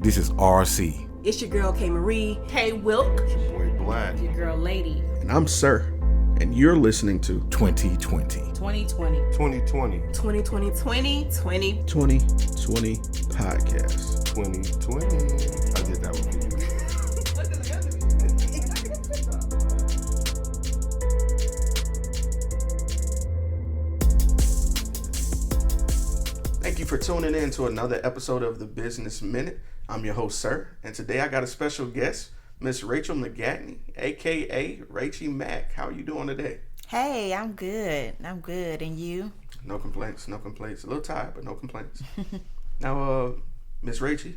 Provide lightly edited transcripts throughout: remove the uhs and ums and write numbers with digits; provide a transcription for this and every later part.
This is RC. It's your girl K Marie. Hey Wilk. It's your boy Black. Your girl Lady. And I'm Sirr. And you're listening to 2020. 2020. 2020. 2020. 2020 Podcast. 2020. I did that one for you. Thank you for tuning in to another episode of the Business Minute. I'm your host, Sirr, and today I got a special guest, Miss Rachel McGatney, aka Rachie Mack. How are you doing today? Hey, I'm good. And you? No complaints. A little tired, but no complaints. Now, Miss Rachie,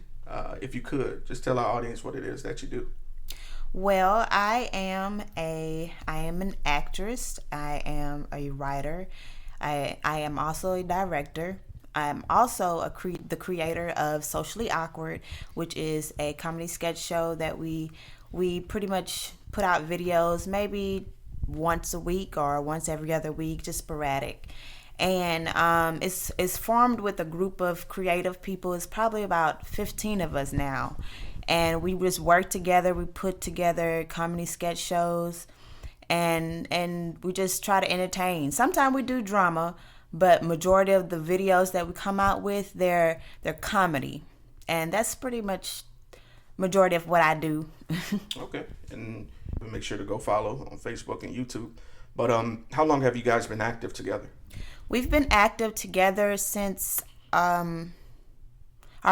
if you could, just tell our audience what it is that you do. Well, I am an actress. I am a writer. I am also a director. I'm also the creator of Socially Awkward, which is a comedy sketch show that we pretty much put out videos maybe once a week or once every other week, just sporadic. And it's formed with a group of creative people. It's probably about 15 of us now. And we just work together. We put together comedy sketch shows and we just try to entertain. Sometimes we do drama, but majority of the videos that we come out with, they're comedy. And that's pretty much majority of what I do. Okay. And make sure to go follow on Facebook and YouTube. But how long have you guys been active together? We've been active together since our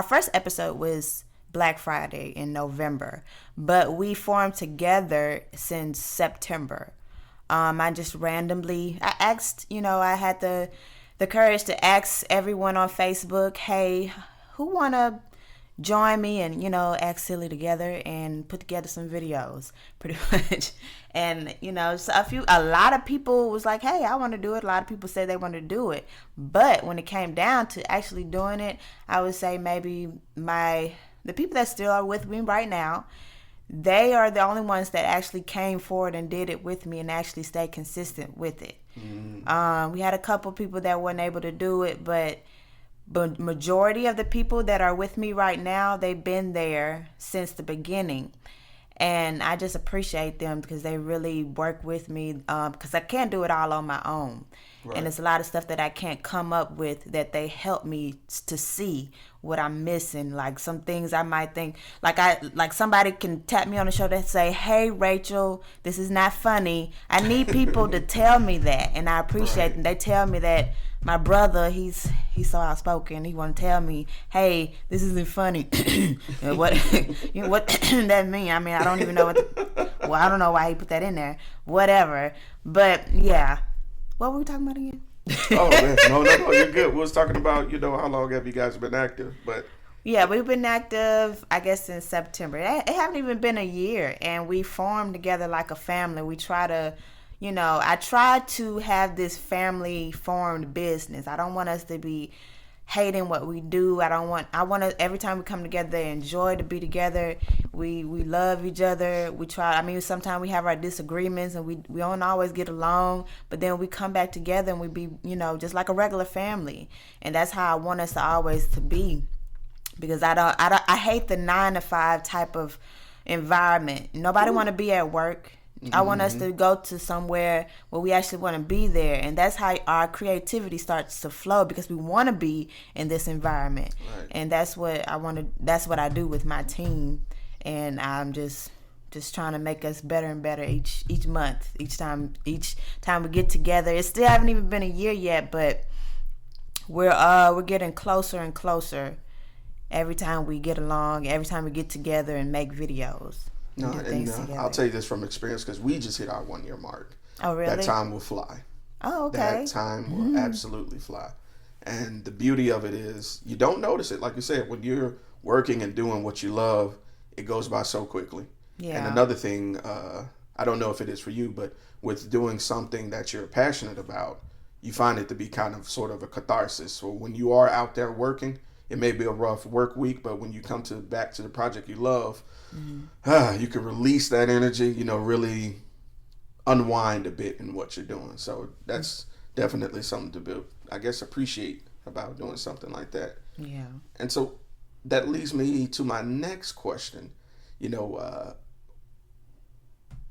first episode was Black Friday in November, but we formed together since September. I just randomly, I asked, I had the courage to ask everyone on Facebook, hey, who want to join me and, act silly together and put together some videos, pretty much. And, so a lot of people was like, hey, I want to do it. A lot of people said they want to do it. But when it came down to actually doing it, I would say maybe the people that still are with me right now, they are the only ones that actually came forward and did it with me and actually stayed consistent with it. Mm. We had a couple people that weren't able to do it, but majority of the people that are with me right now, they've been there since the beginning. And I just appreciate them because they really work with me because I can't do it all on my own. Right. And it's a lot of stuff that I can't come up with that they help me to see what I'm missing. Like some things I might think, like somebody can tap me on the shoulder and say, hey, Rachel, this is not funny. I need people to tell me that. And I appreciate them. They tell me that. My brother, he's so outspoken. He want to tell me, hey, this isn't funny. What what that mean? I mean, I don't even know I don't know why he put that in there. Whatever. But yeah. What were we talking about again? Oh, man. No, you're good. We was talking about, how long have you guys been active? But yeah, we've been active, I guess, since September. It haven't even been a year, and we formed together like a family. We try to, I try to have this family formed business. I don't want us to be hating what we do. I want to, every time we come together, enjoy to be together. We love each other. We try, sometimes we have our disagreements and we don't always get along, but then we come back together and we be, just like a regular family. And that's how I want us to always to be, because I hate the 9-to-5 type of environment. Nobody want to be at work. I want us to go to somewhere where we actually want to be there. And that's how our creativity starts to flow, because we want to be in this environment. Right. And that's what I do with my team. And I'm just trying to make us better and better each month, each time we get together. It still haven't even been a year yet, but we're getting closer and closer every time we get along, every time we get together and make videos. No, and I'll tell you this from experience, because we just hit our 1-year mark. Oh, really? That time will fly. Oh, okay. That time will absolutely fly. And the beauty of it is you don't notice it. Like you said, when you're working and doing what you love, it goes by so quickly. Yeah. And another thing, I don't know if it is for you, but with doing something that you're passionate about, you find it to be kind of sort of a catharsis. So when you are out there working, it may be a rough work week, but when you come back to the project you love, you can release that energy, really unwind a bit in what you're doing. So that's definitely something to, I guess, appreciate about doing something like that. Yeah. And so that leads me to my next question.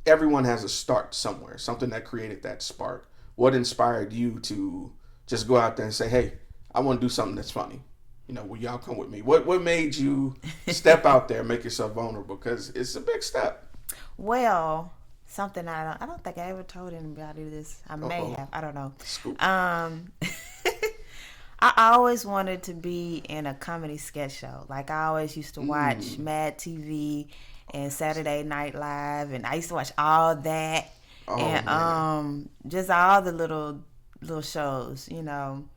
Everyone has a start somewhere, something that created that spark. What inspired you to just go out there and say, hey, I want to do something that's funny? Will y'all come with me? What made you step out there and make yourself vulnerable? Because it's a big step. Well, something I don't think I ever told anybody this. I may have. I don't know. Scoop. I always wanted to be in a comedy sketch show. Like, I always used to watch MadTV and Saturday Night Live, and I used to watch all that, just all the little shows,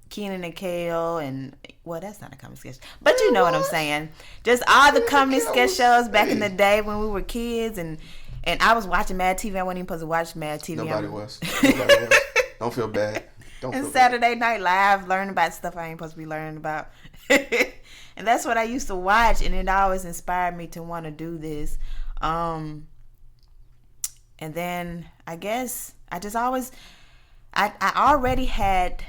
Kenan and Kel, and that's not a comedy sketch, but you know what I'm saying. Just all the comedy sketch shows back in the day when we were kids, and I was watching MadTV. I wasn't even supposed to watch MadTV. Nobody was. Don't feel bad. And Saturday Night Live, learning about stuff I ain't supposed to be learning about. And that's what I used to watch, and it always inspired me to want to do this. And then I guess I just always, I already had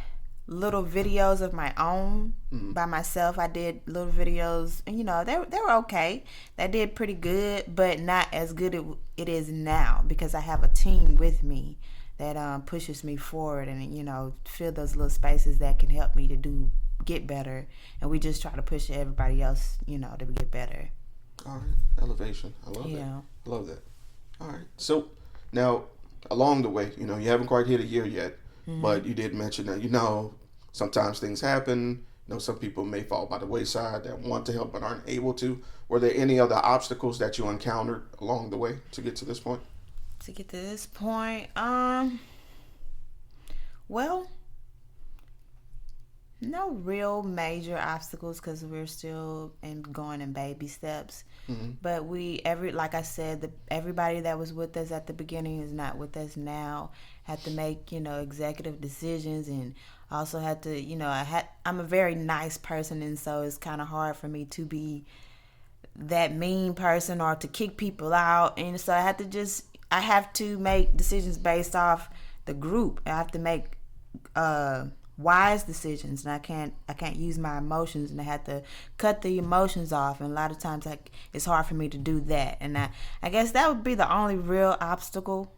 little videos of my own by myself. I did little videos, and they were okay. They did pretty good, but not as good it is now, because I have a team with me that pushes me forward, and fill those little spaces that can help me to get better, and we just try to push everybody else to get better. All right, elevation. I love that. I love that. All right, so now along the way, you haven't quite hit a year yet, but you did mention that sometimes things happen. Some people may fall by the wayside that want to help but aren't able to. Were there any other obstacles that you encountered along the way to get to this point? Well, no real major obstacles, because we're still going in baby steps. But like I said, everybody that was with us at the beginning is not with us now. Had to make executive decisions, and also had to I'm a very nice person, and so it's kind of hard for me to be that mean person or to kick people out, and so I have to make decisions based off the group. I have to make wise decisions, and I can't use my emotions, and I have to cut the emotions off, and a lot of times it's hard for me to do that. And I guess that would be the only real obstacle,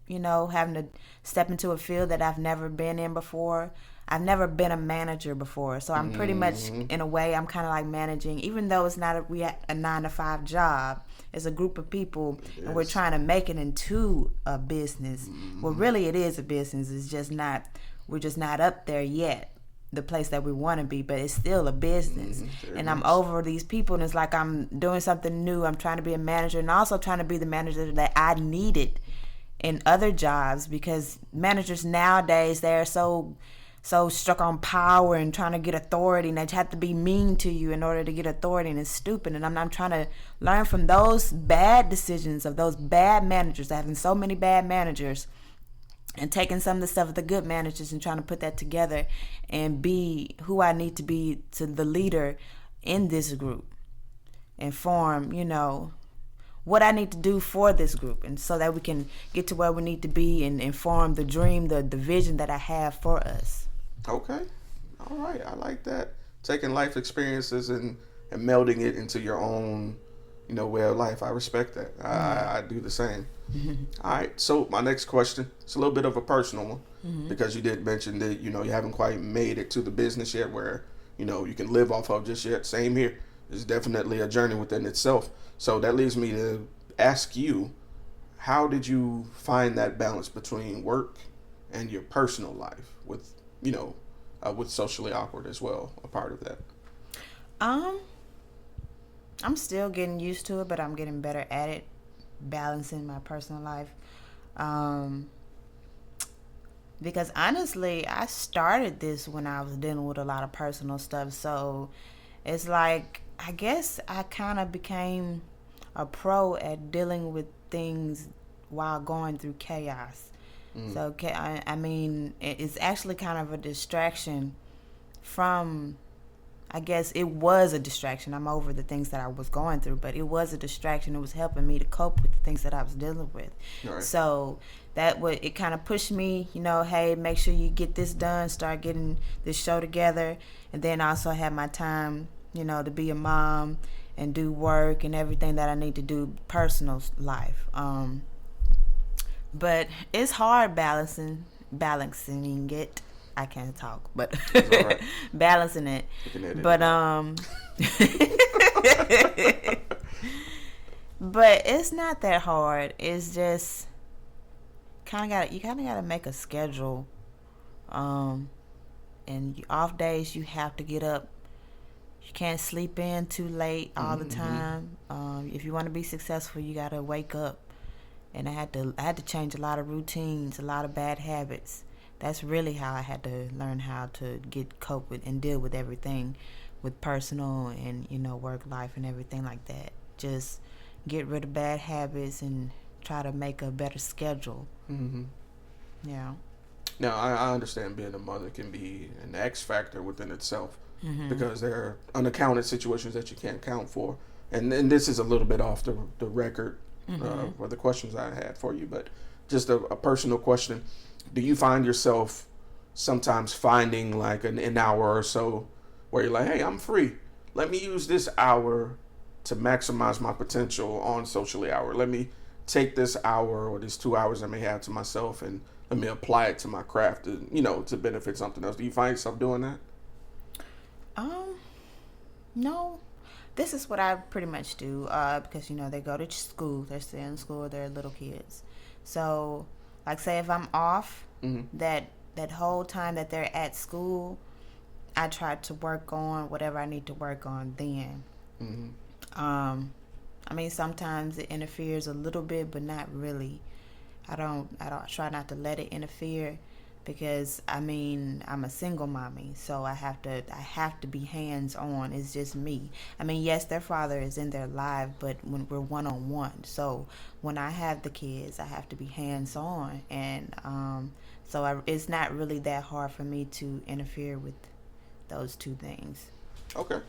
having to step into a field that I've never been in before. I've never been a manager before, so I'm pretty much, in a way, I'm kind of like managing, even though it's not a 9-to-5 job. It's a group of people, and we're trying to make it into a business. Well, really, it is a business. We're just not up there yet, the place that we want to be, but it's still a business. And I'm over these people, and it's like I'm doing something new. I'm trying to be a manager, and also trying to be the manager that I needed in other jobs, because managers nowadays, they're so struck on power and trying to get authority, and they have to be mean to you in order to get authority, and it's stupid. And I'm trying to learn from those bad decisions of those bad managers, having so many bad managers, and taking some of the stuff of the good managers and trying to put that together and be who I need to be to the leader in this group, and form, what I need to do for this group, and so that we can get to where we need to be and form the dream, the vision that I have for us. Okay. All right. I like that. Taking life experiences and melding it into your own, way of life. I respect that. I do the same. All right. So my next question, it's a little bit of a personal one, because you did mention that, you haven't quite made it to the business yet where, you can live off of just yet. Same here. It's definitely a journey within itself. So that leads me to ask you, how did you find that balance between work and your personal life with Socially Awkward as well, a part of that? I'm still getting used to it, but I'm getting better at it, balancing my personal life. Because honestly, I started this when I was dealing with a lot of personal stuff. So it's like, I guess I kind of became a pro at dealing with things while going through chaos. So, I mean, it's actually kind of a distraction from, I guess it was a distraction. I'm over the things that I was going through, but it was a distraction. It was helping me to cope with the things that I was dealing with. Right. So it kind of pushed me, hey, make sure you get this done, start getting this show together. And then also have my time to be a mom and do work and everything that I need to do personal life. But it's hard balancing it. I can't talk, but right. balancing it. But but it's not that hard. It's just you kind of got to make a schedule. And off days you have to get up. You can't sleep in too late all the time. If you want to be successful, you got to wake up. And I had to change a lot of routines, a lot of bad habits. That's really how I had to learn how to cope with and deal with everything, with personal and work life and everything like that. Just get rid of bad habits and try to make a better schedule. Yeah. Now, I understand being a mother can be an X factor within itself because there are unaccounted situations that you can't account for. And this is a little bit off the record for the questions I had for you, but just a personal question. Do you find yourself sometimes finding like an hour or so where you're like, hey, I'm free. Let me use this hour to maximize my potential on Socially Hour. Let me take this hour or these 2 hours I may have to myself and let me apply it to my craft to benefit something else. Do you find yourself doing that? No. This is what I pretty much do because, they go to school. They're still in school. They're little kids. So, like, say if I'm off, that whole time that they're at school, I try to work on whatever I need to work on then. I mean, sometimes it interferes a little bit, but not really. I try not to let it interfere because I'm a single mommy, so I have to be hands on. It's just me. I mean, yes, their father is in their life, but when we're one-on-one, so when I have the kids, I have to be hands on, and it's not really that hard for me to interfere with those two things. Okay,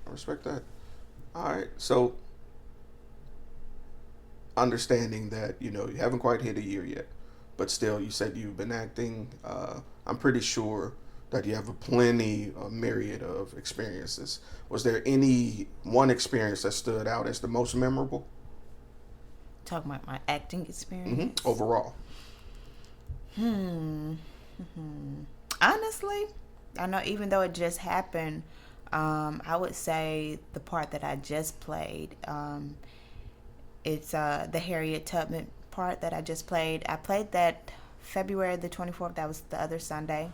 I respect that. All right, so understanding that you haven't quite hit a year yet, but still you said you've been acting. I'm pretty sure that you have a myriad of experiences. Was there any one experience that stood out as the most memorable? Talking about my acting experience? Overall. Honestly, I know even though it just happened, I would say the part that I just played, it's the Harriet Tubman part that I just played. I played that February the 24th. That was the other Sunday.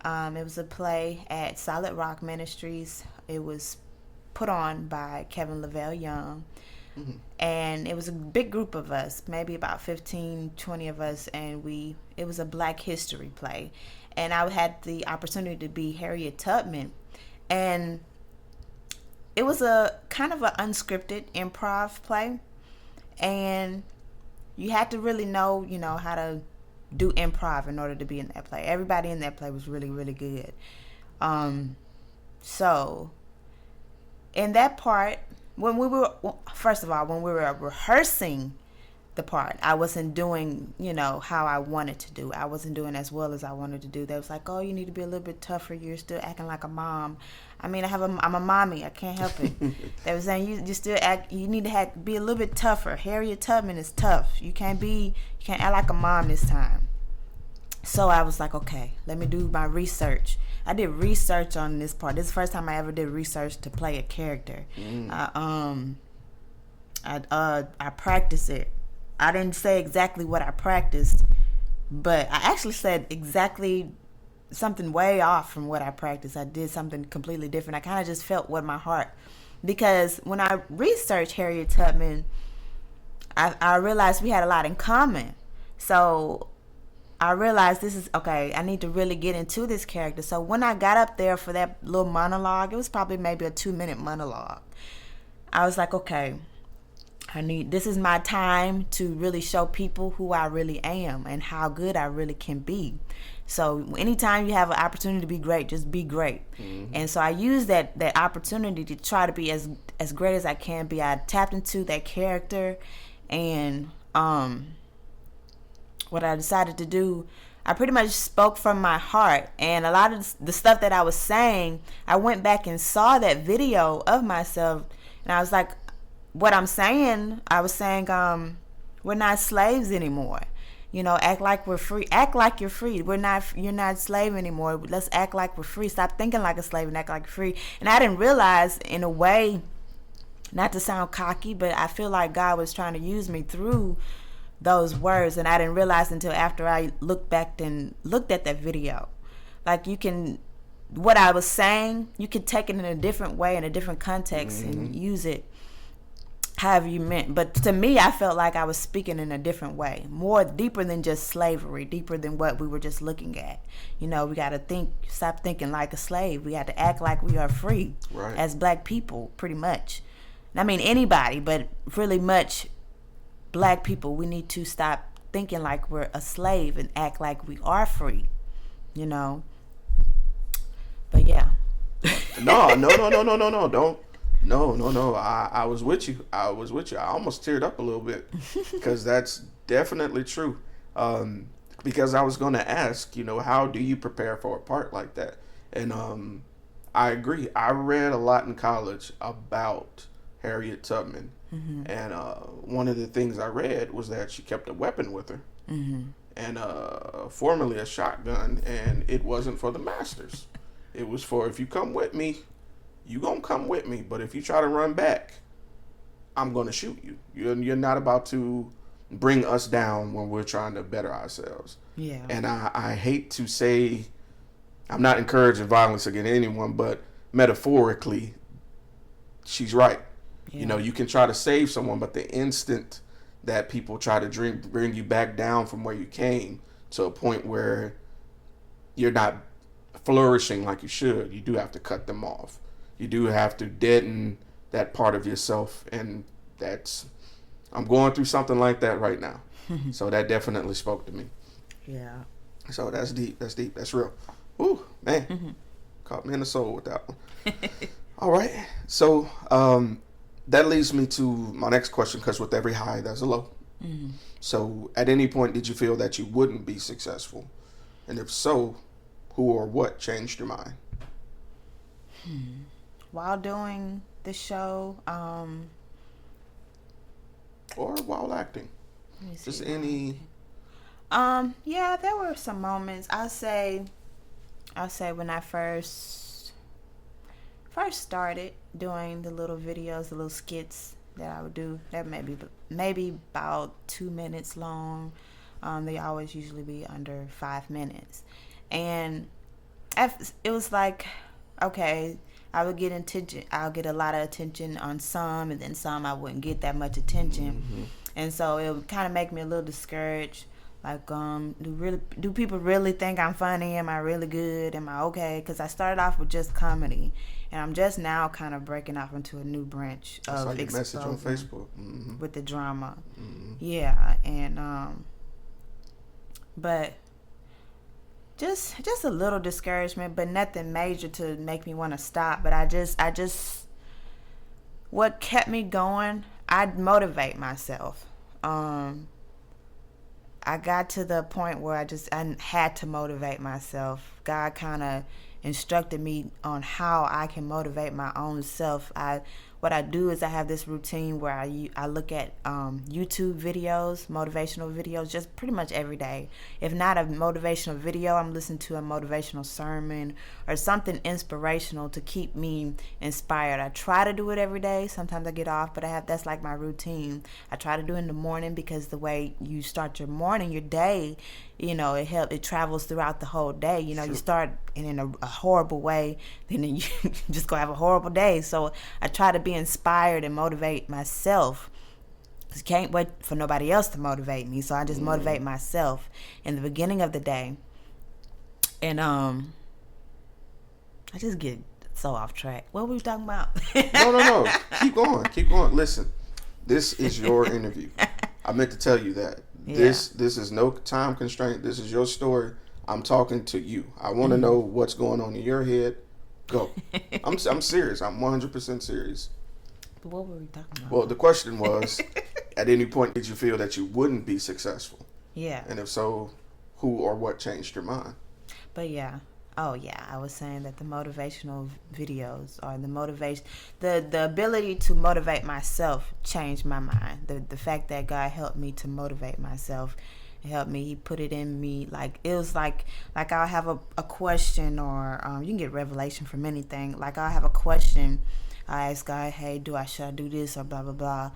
It was a play at Solid Rock Ministries. It was put on by Kevin Lavelle Young. And it was a big group of us, maybe about 15, 20 of us, and it was a Black history play. And I had the opportunity to be Harriet Tubman. And it was a kind of an unscripted improv play. And you had to really know, how to do improv in order to be in that play. Everybody in that play was really, really good. So in that part, when we were rehearsing the part, I wasn't doing, how I wanted to do. I wasn't doing as well as I wanted to do. They was like, oh, you need to be a little bit tougher. You're still acting like a mom. I mean, I'm a mommy. I can't help it. They were saying you need to be a little bit tougher. Harriet Tubman is tough. You can't act like a mom this time. So I was like, okay, let me do my research. I did research on this part. This is the first time I ever did research to play a character. I practiced it. I didn't say exactly what I practiced, but I actually said exactly something way off from what I practiced. I did something completely different. I kind of just felt what my heart, because when I researched Harriet Tubman, I realized we had a lot in common. So I realized this is, okay, I need to really get into this character. So when I got up there for that little monologue, it was probably maybe a 2-minute monologue. I was like, okay, this is my time to really show people who I really am and how good I really can be. So anytime you have an opportunity to be great, just be great. And so I used that opportunity to try to be as great as I can be. I tapped into that character, and what I decided to do, I pretty much spoke from my heart, and a lot of the stuff that I was saying, I went back and saw that video of myself, and I was like, what I'm saying, I was saying, we're not slaves anymore. Act like we're free. Act like you're free. You're not a slave anymore. Let's act like we're free. Stop thinking like a slave and act like you're free. And I didn't realize, in a way, not to sound cocky, but I feel like God was trying to use me through those words, and I didn't realize until after I looked back and looked at that video. Like, what I was saying, you could take it in a different way, in a different context, and use it however you meant. But to me, I felt like I was speaking in a different way, more deeper than just slavery, deeper than what we were just looking at. We got to stop thinking like a slave. We got to act like we are free, right, as black people, pretty much. I mean, anybody, but really much black people, we need to stop thinking like we're a slave and act like we are free, But yeah. No. Don't. No. I was with you. I almost teared up a little bit because that's definitely true. Because I was going to ask, how do you prepare for a part like that? And I agree. I read a lot in college about Harriet Tubman. Mm-hmm. And one of the things I read was that she kept a weapon with her. Mm-hmm. And formerly a shotgun, and it wasn't for the masters. It was for, if you come with me, you gonna come with me. But if you try to run back, I'm gonna shoot you. You're not about to bring us down when we're trying to better ourselves. Yeah. And I hate to say, I'm not encouraging violence against anyone, but metaphorically, she's right. Yeah. You can try to save someone, but the instant that people try to bring you back down from where you came to a point where you're not flourishing like you should, you do have to cut them off. You do have to deaden that part of yourself, and I'm going through something like that right now. So that definitely spoke to me. Yeah. So that's deep. That's real. Ooh, man. Mm-hmm. Caught me in the soul with that one. All right. So that leads me to my next question, because with every high, there's a low. Mm-hmm. So at any point, did you feel that you wouldn't be successful? And if so, who or what changed your mind? While doing the show, or while acting, just any. Yeah, there were some moments. I'll say when I first started doing the little videos, the little skits that I would do, that maybe about 2 minutes long. They always usually be under 5 minutes, and it was like, okay, I would get attention. I'll get a lot of attention on some, and then some I wouldn't get that much attention. Mm-hmm. And so it would kind of make me a little discouraged. Like, do people really think I'm funny? Am I really good? Am I okay? Because I started off with just comedy, and I'm just now kind of breaking off into a new branch of your message on Facebook. Mm-hmm. With the drama. Mm-hmm. Yeah, and but just a little discouragement, but nothing major to make me want to stop. But I just what kept me going, I'd motivate myself. I got to the point where I had to motivate myself. God kind of instructed me on how I can motivate my own self. What I do is I have this routine where I look at YouTube videos, motivational videos, just pretty much every day. If not a motivational video, I'm listening to a motivational sermon or something inspirational to keep me inspired. I try to do it every day. Sometimes I get off, but that's like my routine. I try to do it in the morning, because the way you start your morning, your day, it travels throughout the whole day. Sure. You start in a horrible way, then you just go have a horrible day. So I try to be inspired and motivate myself. I can't wait for nobody else to motivate me, so I just motivate myself in the beginning of the day. And I just get so off track. What were we talking about? No. Keep going. Listen, this is your interview. I meant to tell you that. Yeah. This is no time constraint. This is your story. I'm talking to you. I want to know what's going on in your head. Go. I'm serious. I'm 100% serious. But what were we talking about? Well, the question was, at any point did you feel that you wouldn't be successful? Yeah. And if so, who or what changed your mind? But yeah. Oh yeah, I was saying that the motivational videos or the ability to motivate myself changed my mind. The fact that God helped me to motivate myself, helped me. He put it in me. Like it was like I'll have a question, or you can get revelation from anything. Like I'll have a question. I ask God, hey, should I do this or blah blah blah,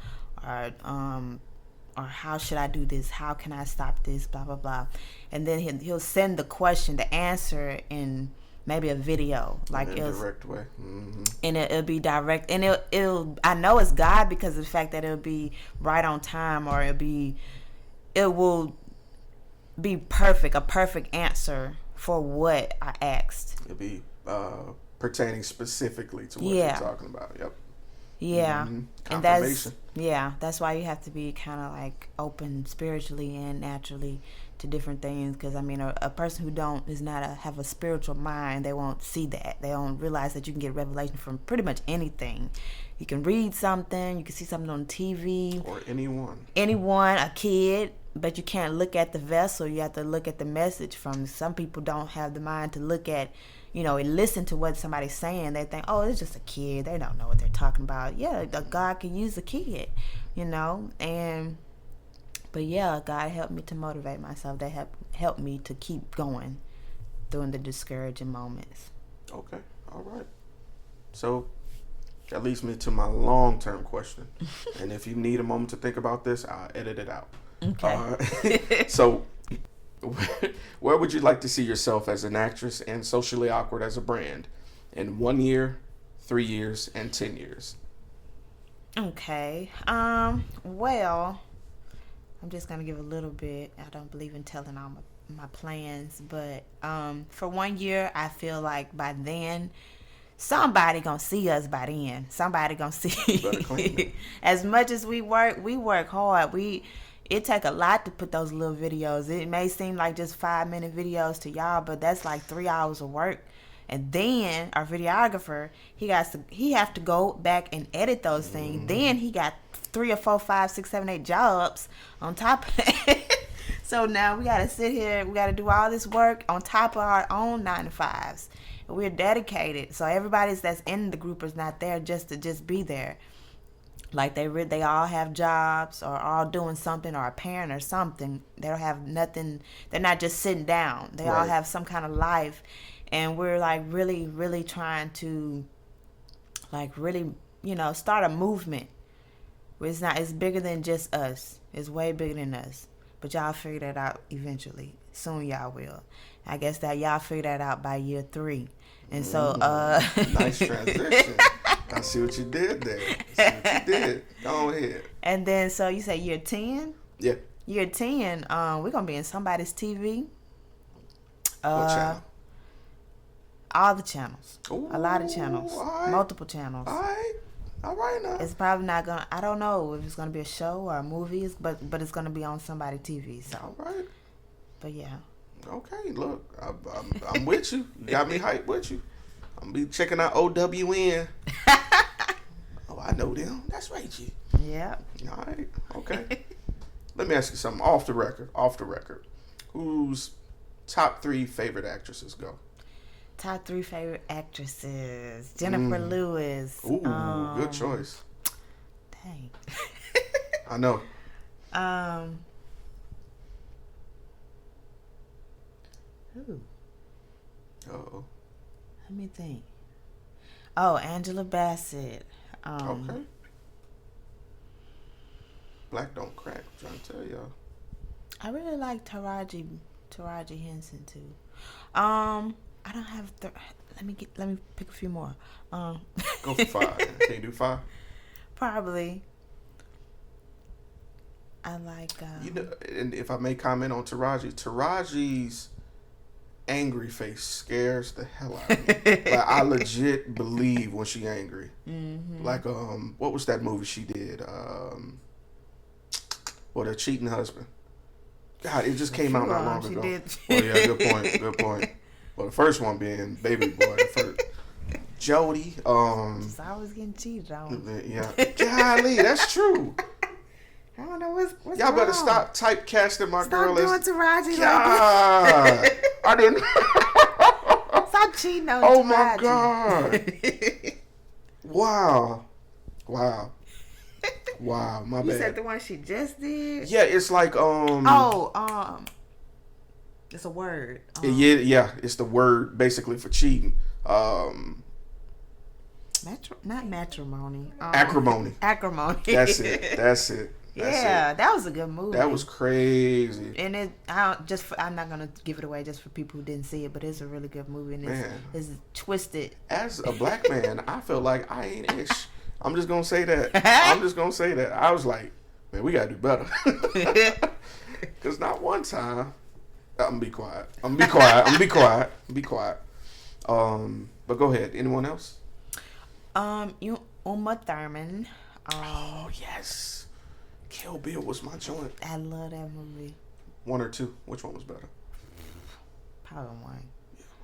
or how should I do this? How can I stop this? Blah, blah, blah. And then he'll send the question, the answer in maybe a video. Like in a direct way. Mm-hmm. And it'll be direct. And it'll I know it's God because of the fact that it'll be right on time, or it will be perfect, a perfect answer for what I asked. It'll be pertaining specifically to what you're talking about. Yep. Yeah. Mm-hmm. And that's why you have to be kind of like open spiritually and naturally to different things, because I mean a person who have a spiritual mind, they won't see that. They don't realize that you can get revelation from pretty much anything. You can read something, you can see something on TV, or anyone, a kid, but you can't look at the vessel. You have to look at the message from. Some people don't have the mind to look at, and listen to what somebody's saying. They think, oh, it's just a kid. They don't know what they're talking about. Yeah, God can use a kid, but yeah, God helped me to motivate myself. They helped me to keep going during the discouraging moments. Okay, all right. So that leads me to my long-term question. And if you need a moment to think about this, I'll edit it out. Okay. So where would you like to see yourself as an actress and Socially Awkward as a brand in 1 year, 3 years, and 10 years? Okay. Well, I'm just going to give a little bit. I don't believe in telling all my plans, but for 1 year, I feel like by then, somebody going to see us by then. Somebody going to see. As much as we work hard. It take a lot to put those little videos. It may seem like just 5-minute videos to y'all, but that's like 3 hours of work. And then our videographer, he have to go back and edit those things. Mm-hmm. Then he got 3 or 4, 5, 6, 7, 8 jobs on top of it. So now we got to sit here. We got to do all this work on top of our own 9-to-5s. And we're dedicated. So everybody that's in the group is not there just to be there. Like they all have jobs or all doing something, or a parent or something. They don't have nothing. They're not just sitting down. They all have some kind of life. And we're like really, really trying to start a movement. It's bigger than just us. It's way bigger than us. But y'all figure that out eventually. Soon y'all will. I guess that y'all figure that out by year 3. And so nice transition. I see what you did there. Go ahead. And then, so you say year 10? Yeah. Year 10, we're going to be in somebody's TV. What channel? All the channels. Ooh, a lot of channels. Right. Multiple channels. All right now. It's probably not going to, I don't know if it's going to be a show or a movie, but it's going to be on somebody's TV. So. All right. But yeah. Okay, look, I'm with you. You got me hyped with you. I'm going to be checking out OWN. Oh, I know them. That's Rachie. Yeah. All right. Okay. Let me ask you something off the record. Whose top 3 favorite actresses go? Top 3 favorite actresses. Jennifer Lewis. Ooh, good choice. Dang. I know. Who? Uh-oh. Let me think. Oh, Angela Bassett. Okay. Black don't crack, I'm trying to tell y'all. I really like Taraji Henson too. I don't have let me pick a few more. Go for 5. Can you do 5? Probably. I like and if I may comment on Taraji's angry face scares the hell out of me. Like, I legit believe when she angry. Mm-hmm. Like what was that movie she did? The cheating husband. God, it just came out not long ago. Did. Well, yeah, good point. Well, the first one being Baby Boy. The first Jody. She's always getting cheated on. Yeah, golly, that's true. I don't know what's Y'all better wrong. stop typecasting my girl Stop as. doing Taraji like God, that. I didn't. Stop cheating on Oh Taraji. my God! Wow. My You bad. said the one she just did? Yeah, it's like it's a word. yeah, it's the word basically for cheating. Not matrimony. Acrimony. Acrimony. That's it. Yeah, that was a good movie. That was crazy. And I'm not gonna give it away just for people who didn't see it, but it's a really good movie and it's twisted. As a black man, I feel like I ain't ish. I'm just gonna say that. I was like, man, we gotta do better. Cause not one time. I'm gonna be quiet. But go ahead. Anyone else? Uma Thurman. Oh yes. Kill Bill was my joint. I love that movie. 1 or 2? Which one was better? Probably 1.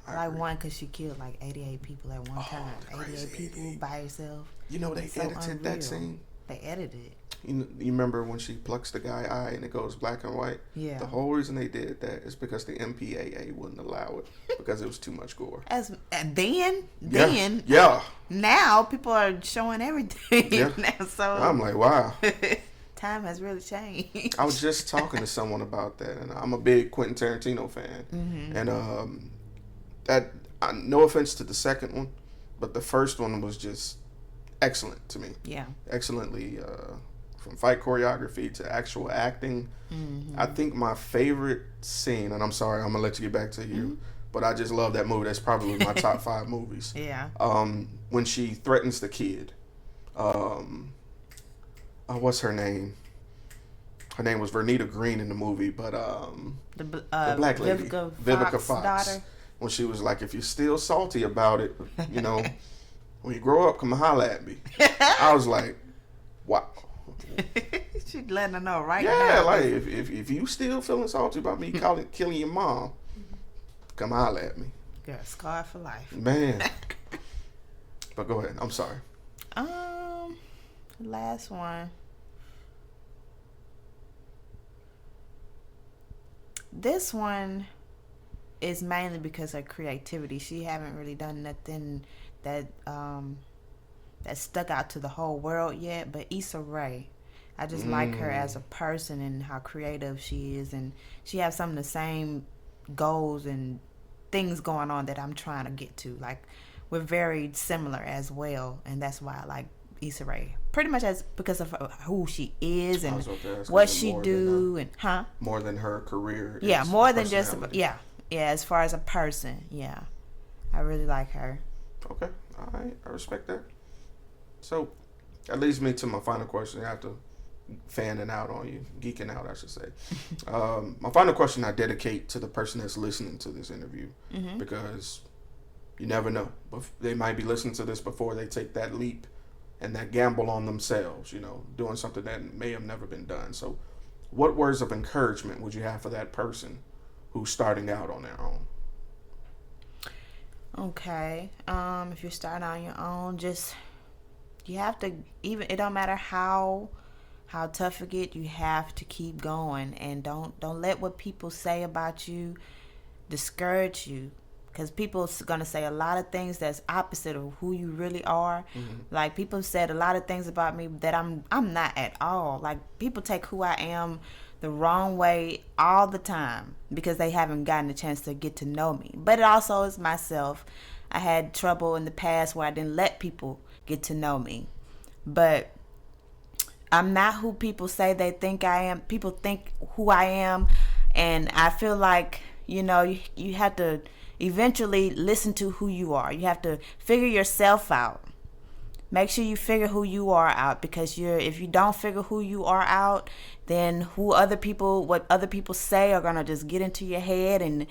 I Like agree. 1 because she killed like 88 people at one time. crazy 88 people by herself. You know they It's so edited unreal. that scene. They edited it. You remember when she plucks the guy eye and it goes black and white? Yeah. The whole reason they did that is because the MPAA wouldn't allow it because it was too much gore. Then Yeah. now people are showing everything. Yeah. Now, so I'm like, wow. time has really changed. I was just talking to someone about that, and I'm a big Quentin Tarantino fan. Mm-hmm. And no offense to the second one, but the first one was just excellent to me. Yeah. Excellently, from fight choreography to actual acting. Mm-hmm. I think my favorite scene, and I'm sorry, I'm gonna let you get back to you, Mm-hmm. but I just love that movie. That's probably my top 5 movies. Yeah. When she threatens the kid. What's her name? Her name was Vernita Green in the movie, but The black lady, Vivica Fox daughter. when she was like, "If you're still salty about it, you know, when you grow up, come holla at me." I was like, "Wow." She's letting her know right Yeah, now. like if you still feeling salty about me killing your mom, come holla at me, Girl, scarred for life. man. But go ahead. I'm sorry. Last one. This one is mainly because of creativity. She haven't really done nothing that that stuck out to the whole world yet. But Issa Rae, I just like her as a person and how creative she is, and she has some of the same goals and things going on that I'm trying to get to. Like we're very similar as well, and that's why I like Issa Rae. Pretty much because of who she is and what she do and more than her career. Yeah, more than just personality. yeah. As far as a person, yeah, I really like her. Okay, all right, I respect that. So that leads me to my final question. After fanning out on you, geeking out, I should say. My final question I dedicate to the person that's listening to this interview, because you never know, but they might be listening to this before they take that leap and that gamble on themselves, you know, doing something that may have never been done. So what words of encouragement would you have for that person who's starting out on their own? Okay. If you're starting on your own, you have to, even, it don't matter how tough it get, you have to keep going, and don't let what people say about you discourage you. Because people gonna say a lot of things that's opposite of who you really are. Like people said a lot of things about me that I'm not at all. Like people take who I am the wrong way all the time because they haven't gotten a chance to get to know me. But it also is myself. I had trouble in the past where I didn't let people get to know me. But I'm not who people say they think I am. People think who I am, and I feel like, you know, you have to eventually listen to who you are. You have to figure yourself out. Make sure you figure who you are out, because if you don't figure who you are out, then what other people say are gonna just get into your head, and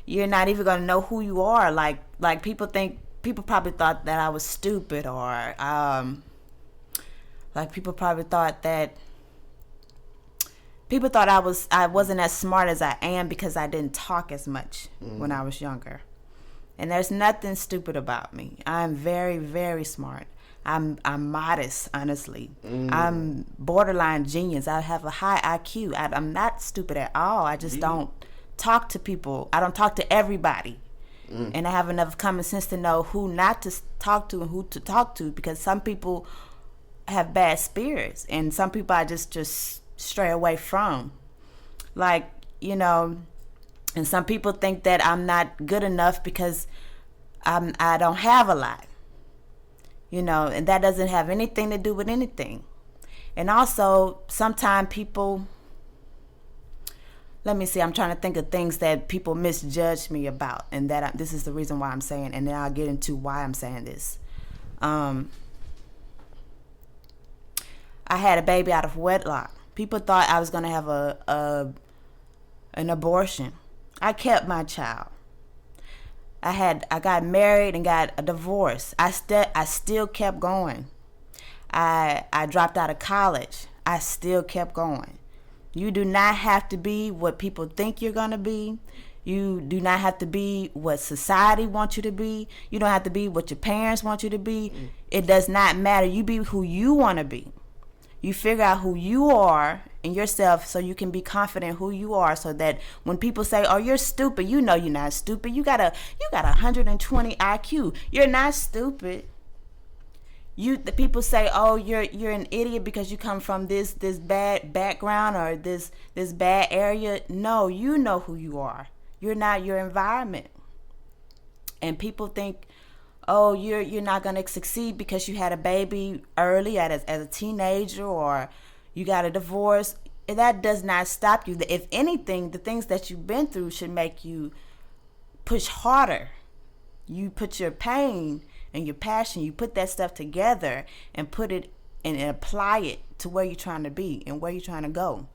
you're not even gonna know who you are. Like people probably thought that I was stupid, or like people thought I wasn't as smart as I am because I didn't talk as much when I was younger. And there's nothing stupid about me. I'm very, very smart. I'm modest, honestly. I'm borderline genius. I have a high IQ. I'm not stupid at all. I just don't talk to people. I don't talk to everybody. And I have enough common sense to know who not to talk to and who to talk to, because some people have bad spirits and some people I just stray away from. Like, you know, and some people think that I'm not good enough because I don't have a lot. You know, and that doesn't have anything to do with anything. And also, sometimes people, let me see, I'm trying to think of things that people misjudge me about, and that this is the reason why I'm saying, and then I'll get into why I'm saying this. I had a baby out of wedlock. People thought I was going to have an abortion. I kept my child. I got married and got a divorce. I still kept going. I dropped out of college. I still kept going. You do not have to be what people think you're going to be. You do not have to be what society wants you to be. You don't have to be what your parents want you to be. It does not matter. You be who you want to be. You figure out who you are in yourself so you can be confident who you are, so that when people say, oh, you're stupid, you know you're not stupid. You got 120 IQ. You're not stupid. The people say, oh, you're an idiot because you come from this bad background or this bad area. No, you know who you are. You're not your environment. And people think, oh, you're not going to succeed because you had a baby early as a teenager, or you got a divorce. That does not stop you. If anything, the things that you've been through should make you push harder. You put your pain and your passion, you put that stuff together and put it and apply it to where you're trying to be and where you're trying to go.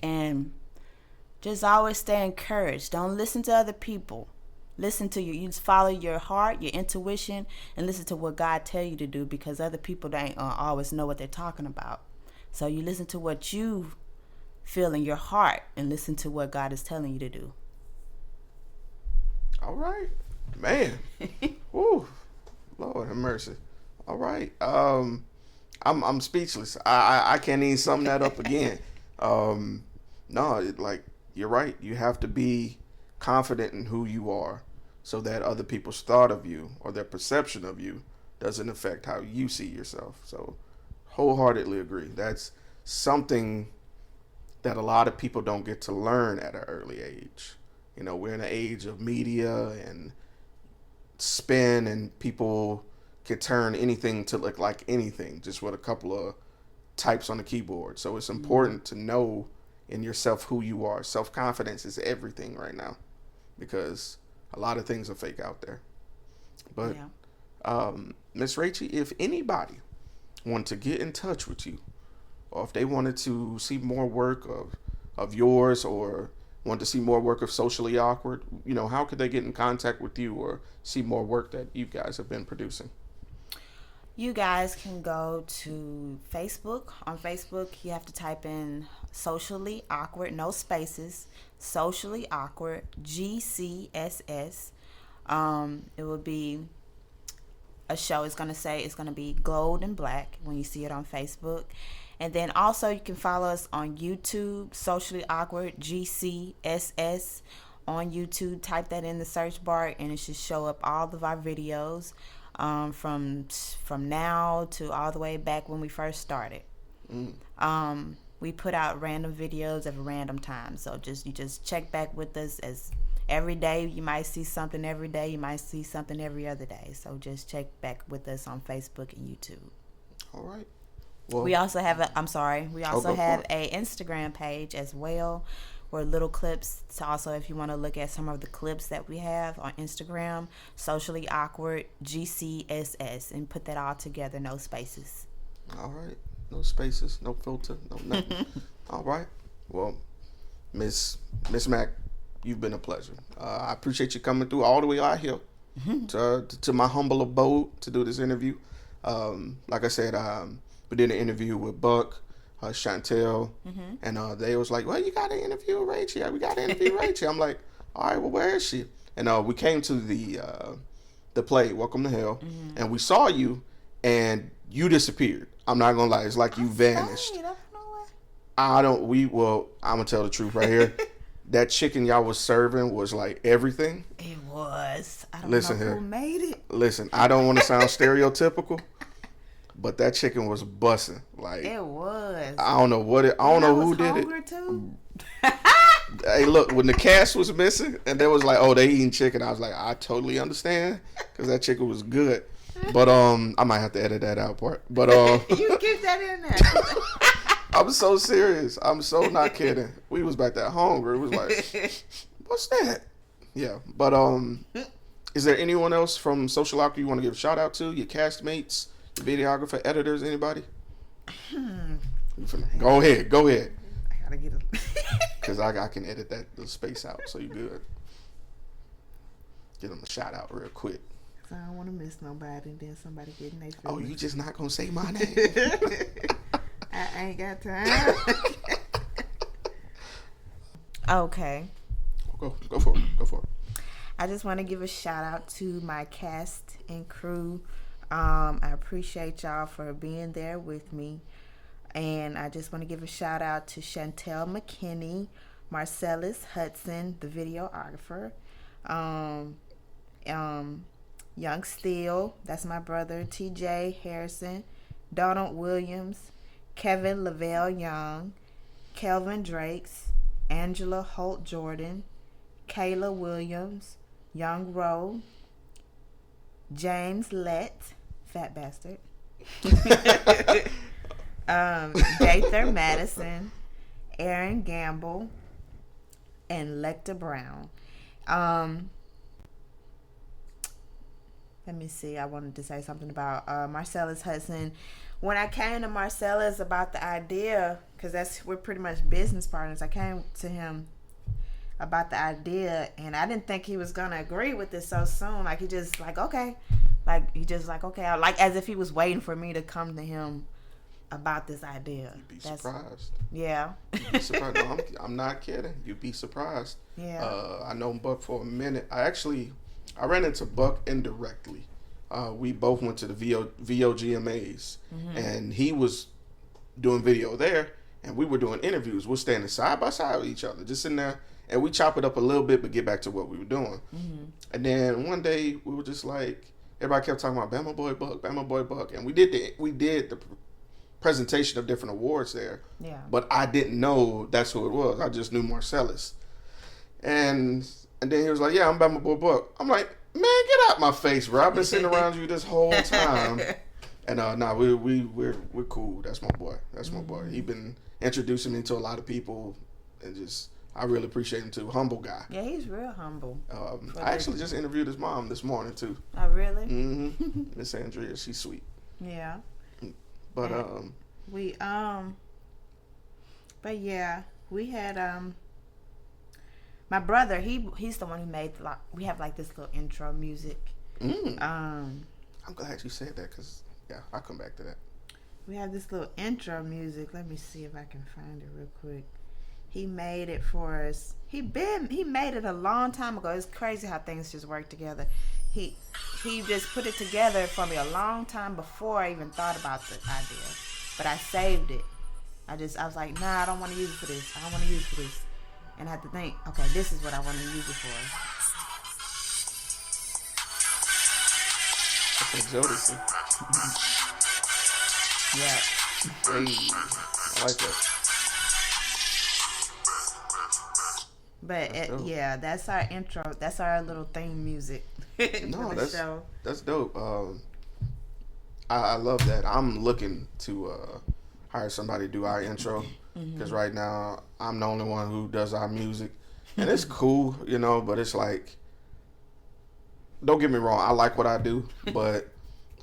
And just always stay encouraged. Don't listen to other people. Listen to you just follow your heart, your intuition, and listen to what God tell you to do, because other people don't always know what they're talking about. So you listen to what you feel in your heart and listen to what God is telling you to do. All right, man. Woo, Lord have mercy. All right, I'm speechless. I can't even sum that up again. No, you're right. You have to be confident in who you are, so that other people's thought of you or their perception of you doesn't affect how you see yourself. So wholeheartedly agree. That's something that a lot of people don't get to learn at an early age. You know, we're in an age of media and spin, and people can turn anything to look like anything just with a couple of types on the keyboard. So it's important to know in yourself who you are. Self-confidence is everything right now, because a lot of things are fake out there. But Miss Rachie, if anybody wanted to get in touch with you, or if they wanted to see more work of yours, or wanted to see more work of Socially Awkward, you know, how could they get in contact with you or see more work that you guys have been producing? You guys can go to Facebook. On Facebook, you have to type in Socially Awkward, no spaces, Socially Awkward, GCSS. It will be a show. It's going to be gold and black when you see it on Facebook. And then also you can follow us on YouTube, Socially Awkward, GCSS on YouTube. Type that in the search bar and it should show up all of our videos. From now to all the way back when we first started. We put out random videos at random times, so you just check back with us. As every day you might see something, every day you might see something every other day, so just check back with us on Facebook and YouTube. All right. Well, we also have a Instagram page as well, or little clips. So also, if you want to look at some of the clips that we have on Instagram, Socially Awkward, GCSS, and put that all together, no spaces. All right. No spaces, no filter, no nothing. All right. Well, Miss Mack, you've been a pleasure. I appreciate you coming through all the way out here to my humble abode to do this interview. Like I said, we did an interview with Buck, Chantel, and they was like, well, you got to interview Rachie. We got to interview Rachie. I'm like, all right, well, where is she? And we came to the play, Welcome to Hell, and we saw you, and you disappeared. I'm not gonna lie. It's like you vanished. I don't know what. I'm gonna tell the truth right here. That chicken y'all was serving was like everything. It was. I don't Listen know here. who made it. Listen, I don't want to sound stereotypical, but that chicken was busting. Like It was. I don't know what it. I don't know who did it. Hungry too. Hey, look, when the cast was missing and they was like, "Oh, they eating chicken," I was like, "I totally understand," because that chicken was good. But I might have to edit that out part. But You keep that in there. I'm so serious. I'm so not kidding. We was back there hungry. It was like, what's that? Yeah. But is there anyone else from Social Awkward you want to give a shout out to? Your castmates, your videographer, editors, anybody? Go ahead. I gotta get a. Because I can edit that little space out, so you good. Give them a shout out real quick. I don't want to miss nobody, and then somebody getting their feelings. Oh, you just not gonna say my name? I ain't got time. Okay. Go for it. Go for it. I just want to give a shout out to my cast and crew. I appreciate y'all for being there with me. And I just want to give a shout out to Chantel McKinney, Marcellus Hudson, the videographer, Young Steele, that's my brother, TJ Harrison, Donald Williams, Kevin Lavelle Young, Kelvin Drakes, Angela Holt Jordan, Kayla Williams, Young Rowe, James Lett, fat bastard, Dather Madison, Aaron Gamble, and Lecter Brown. Let me see. I wanted to say something about Marcellus Hudson. When I came to Marcellus about the idea, because we're pretty much business partners, I came to him about the idea, and I didn't think he was gonna agree with it so soon. Like he just like okay, like as if he was waiting for me to come to him about this idea. You'd be surprised. Yeah. You'd be surprised. No, I'm not kidding. You'd be surprised. Yeah. I know Buck for a minute. I ran into Buck indirectly. We both went to the VOGMAs, and he was doing video there, and we were doing interviews. We're standing side by side with each other, just sitting there, and we chop it up a little bit, but get back to what we were doing. And then one day we were just like, everybody kept talking about Bama Boy Buck, and we did the presentation of different awards there. Yeah. But I didn't know that's who it was. I just knew Marcellus, and then he was like, "Yeah, I'm Bama Boy Buck." I'm like, "Man, get out my face, bro! I've been sitting around you this whole time." And we're cool. That's my boy. That's my boy. He been introducing me to a lot of people, and just I really appreciate him too. Humble guy. Yeah, he's real humble. I actually just interviewed his mom this morning too. Oh, really? Miss Andrea, she's sweet. Yeah. But but yeah, we had my brother. He's the one who made we have like this little intro music. I'm glad you said that because I'll come back to that. We have this little intro music. Let me see if I can find it real quick. He made it for us. He made it a long time ago. It's crazy how things just work together. He just put it together for me a long time before I even thought about the idea. But I saved it. I was like, nah, I don't want to use it for this. I don't want to use it for this. And I had to think, okay, this is what I want to use it for. That's Jodeci. Yeah. Hey, I like that. But that's our intro. That's our little theme music. No, for the show. That's dope. I love that. I'm looking to hire somebody to do our intro because right now I'm the only one who does our music, and it's cool, But it's like, don't get me wrong, I like what I do, but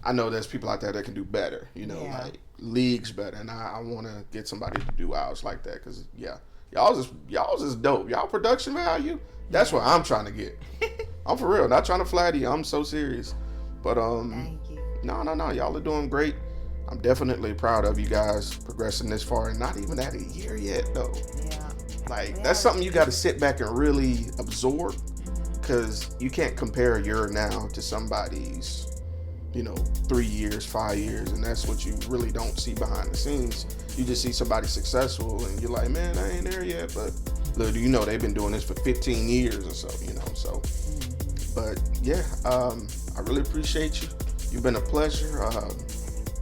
I know there's people out there that can do better, like leagues better, and I want to get somebody to do ours like that because y'all's is dope. Y'all production value, that's what I'm trying to get. I'm for real, not trying to flatter you. I'm so serious. But Thank you. No, y'all are doing great. I'm definitely proud of you guys progressing this far and not even at a year yet though. Yeah. Like that's something you got to sit back and really absorb because you can't compare your now to somebody's 3 years, 5 years, and that's what you really don't see behind the scenes. You just see somebody successful, and you're like, man, I ain't there yet, but little do you know they've been doing this for 15 years or so, so. But yeah, I really appreciate you. You've been a pleasure.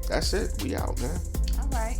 That's it. We out, man. All right.